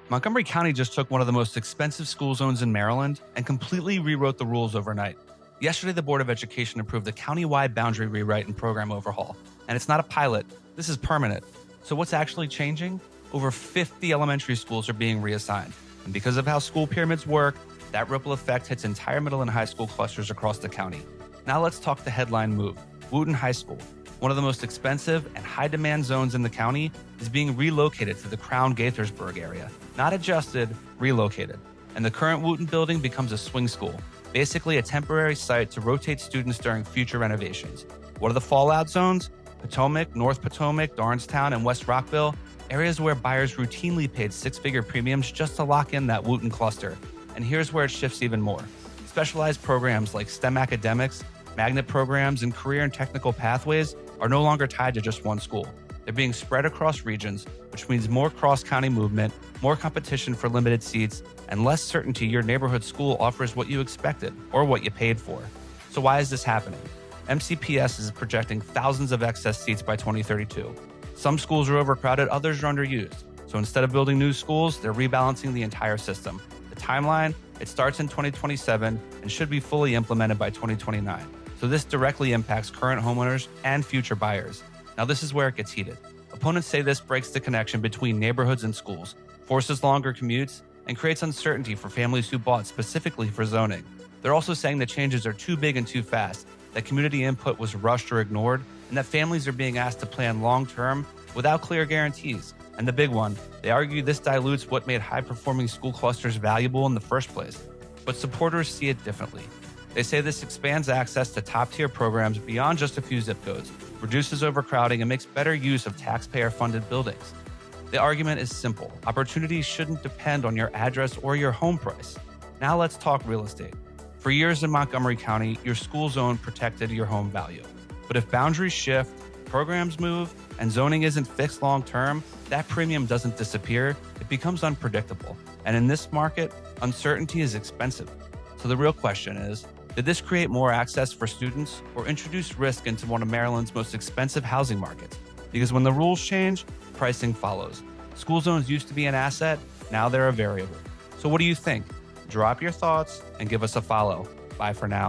Montgomery County just took one of the most expensive school zones in Maryland and completely rewrote the rules overnight. Yesterday, the Board of Education approved a county-wide boundary rewrite and program overhaul. And it's not a pilot, this is permanent. So what's actually changing? Over 50 elementary schools are being reassigned. And because of how school pyramids work, that ripple effect hits entire middle and high school clusters across the county. Now let's talk the headline move. Wootton High School, one of the most expensive and high-demand zones in the county, is being relocated to the Crown Gaithersburg area. Not adjusted, relocated. And the current Wootton building becomes a swing school, basically a temporary site to rotate students during future renovations. What are the fallout zones? Potomac, North Potomac, Darnestown, and West Rockville, areas where buyers routinely paid six-figure premiums just to lock in that Wootton cluster. And here's where it shifts even more. Specialized programs like STEM academics, magnet programs, and career and technical pathways are no longer tied to just one school. They're being spread across regions, which means more cross-county movement, more competition for limited seats, and less certainty your neighborhood school offers what you expected or what you paid for. So why is this happening? MCPS is projecting thousands of excess seats by 2032. Some schools are overcrowded, others are underused. So instead of building new schools, they're rebalancing the entire system. The timeline, it starts in 2027 and should be fully implemented by 2029. So this directly impacts current homeowners and future buyers. Now this is where it gets heated. Opponents say this breaks the connection between neighborhoods and schools, forces longer commutes, and creates uncertainty for families who bought specifically for zoning. They're also saying the changes are too big and too fast, that community input was rushed or ignored, and that families are being asked to plan long-term without clear guarantees. And the big one, they argue this dilutes what made high-performing school clusters valuable in the first place. But supporters see it differently. They say this expands access to top-tier programs beyond just a few zip codes, reduces overcrowding, and makes better use of taxpayer-funded buildings. The argument is simple. Opportunities shouldn't depend on your address or your home price. Now let's talk real estate. For years in Montgomery County, your school zone protected your home value. But if boundaries shift, programs move, and zoning isn't fixed long-term, that premium doesn't disappear, it becomes unpredictable. And in this market, uncertainty is expensive. So the real question is, did this create more access for students or introduce risk into one of Maryland's most expensive housing markets? Because when the rules change, pricing follows. School zones used to be an asset, now they're a variable. So what do you think? Drop your thoughts and give us a follow. Bye for now.